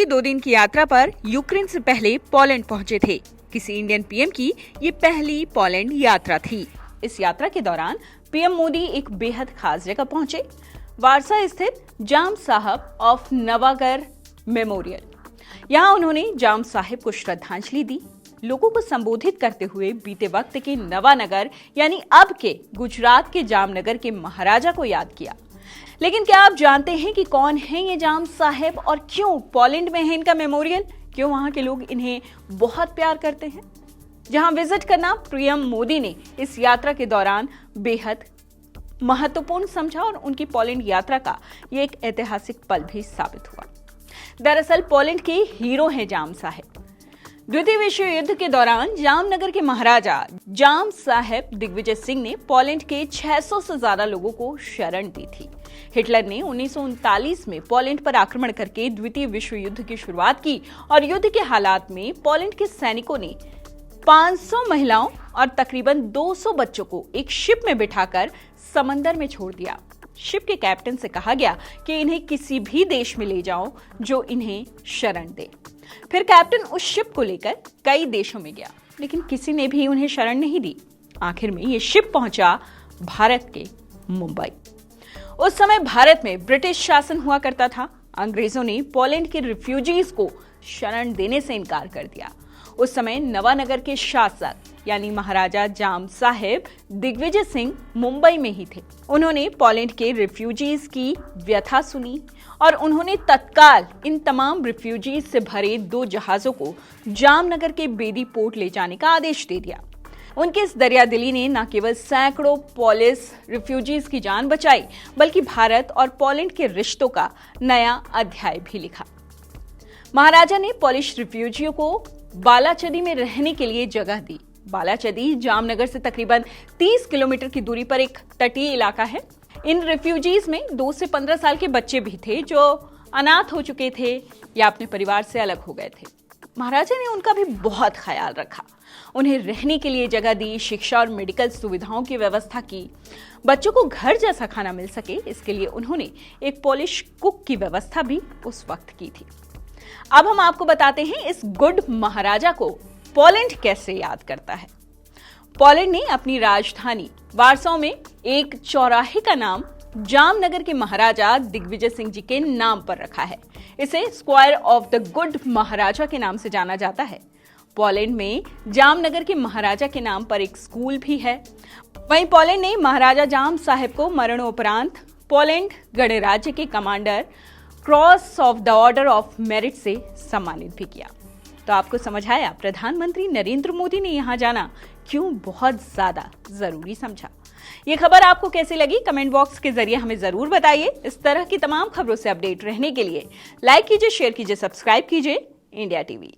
मोदी 2 दिन की यात्रा पर यूक्रेन से पहले पोलैंड पहुंचे थे। किसी इंडियन पीएम की ये पहली पोलैंड यात्रा थी। इस यात्रा के दौरान पीएम मोदी एक बेहद खास जगह पहुंचे, वारसा स्थित जाम साहब ऑफ नवागर मेमोरियल। यहाँ उन्होंने जाम साहिब को श्रद्धांजलि दी। लोगों को संबोधित करते हुए बीते वक्त के नवानगर यानी अब के गुजरात के जामनगर के महाराजा को याद किया। लेकिन क्या आप जानते हैं कि कौन है ये जाम साहिब और क्यों पोलैंड में है इनका मेमोरियल? क्यों वहां के लोग इन्हें बहुत प्यार करते हैं? जहां विजिट करना पीएम मोदी ने इस यात्रा के दौरान बेहद महत्वपूर्ण समझा और उनकी पोलैंड यात्रा का ये एक ऐतिहासिक पल भी साबित हुआ। दरअसल पोलैंड के हीरो हैं जाम साहिब। द्वितीय विश्व युद्ध के दौरान जामनगर के महाराजा जाम साहेब दिग्विजय सिंह ने पोलैंड के 600 से ज्यादा लोगों को शरण दी थी। हिटलर ने 1939 में पोलैंड पर आक्रमण करके द्वितीय विश्व युद्ध की शुरुआत की और युद्ध के हालात में पोलैंड के सैनिकों ने 500 महिलाओं और तकरीबन 200 बच्चों को एक शिप में बिठाकर समंदर में छोड़ दिया। शिप के कैप्टन से कहा गया कि इन्हें किसी भी देश में ले जाओ जो इन्हें शरण दे। फिर कैप्टन उस शिप को लेकर कई देशों में गया, लेकिन किसी ने भी उन्हें शरण नहीं दी। आखिर में ये शिप पहुंचा भारत के मुंबई। उस समय भारत में ब्रिटिश शासन हुआ करता था। अंग्रेजों ने पोलैंड के रिफ्यूजीज को शरण देने से इनकार कर दिया। उस समय नवानगर के शासक यानी महाराजा जाम साहेब दिग्विजय सिंह मुंबई में ही थे। उन्होंने पोलैंड के रिफ्यूजीज की व्यथा सुनी और उन्होंने तत्काल इन तमाम रिफ्यूजीज से भरे 2 जहाजों को जामनगर के बेदी पोर्ट ले जाने का आदेश दे दिया। उनकी इस दरियादिली ने न केवल सैकड़ों पोलिश रिफ्यूजीज की जान बचाई, बल्कि भारत और पोलैंड के रिश्तों का नया अध्याय भी लिखा। महाराजा ने पोलिश रिफ्यूजियों को बालाचदी में रहने के लिए जगह दी। बालाचदी जामनगर से तकरीबन 30 किलोमीटर की दूरी पर एक तटीय इलाका है। इन रिफ्यूजीज में 2 से 15 साल के बच्चे भी थे जो अनाथ हो चुके थे या अपने परिवार से अलग हो गए थे। महाराजा ने उनका भी बहुत ख्याल रखा। उन्हें रहने के लिए जगह दी, शिक्षा और मेडिकल सुविधाओं की व्यवस्था की। बच्चों को घर जैसा खाना मिल सके, इसके लिए उन्होंने एक पोलिश कुक की व्यवस्था भी उस वक्त की थी। अब हम आपको बताते हैं इस गुड महाराजा को पोलैंड कैसे याद करता है। पोलैंड ने अपनी राजधानी वारसा में एक चौराहे का नाम जामनगर के महाराजा दिग्विजय सिंह जी के नाम पर रखा है। इसे स्क्वायर ऑफ द गुड महाराजा के नाम से जाना जाता है। पोलैंड में जामनगर के महाराजा के नाम पर एक स्कूल भी है। वहीं पोलैंड ने महाराजा जाम साहेब को मरणोपरांत पोलैंड गणराज्य के commander cross of the order of merit से सम्मानित भी किया। तो आपको समझ आया प्रधानमंत्री नरेंद्र मोदी ने यहाँ जाना क्यों बहुत ज्यादा जरूरी समझा। ये खबर आपको कैसी लगी कमेंट बॉक्स के जरिए हमें जरूर बताइए। इस तरह की तमाम खबरों से अपडेट रहने के लिए लाइक कीजिए, शेयर कीजिए, सब्सक्राइब कीजिए इंडिया टीवी।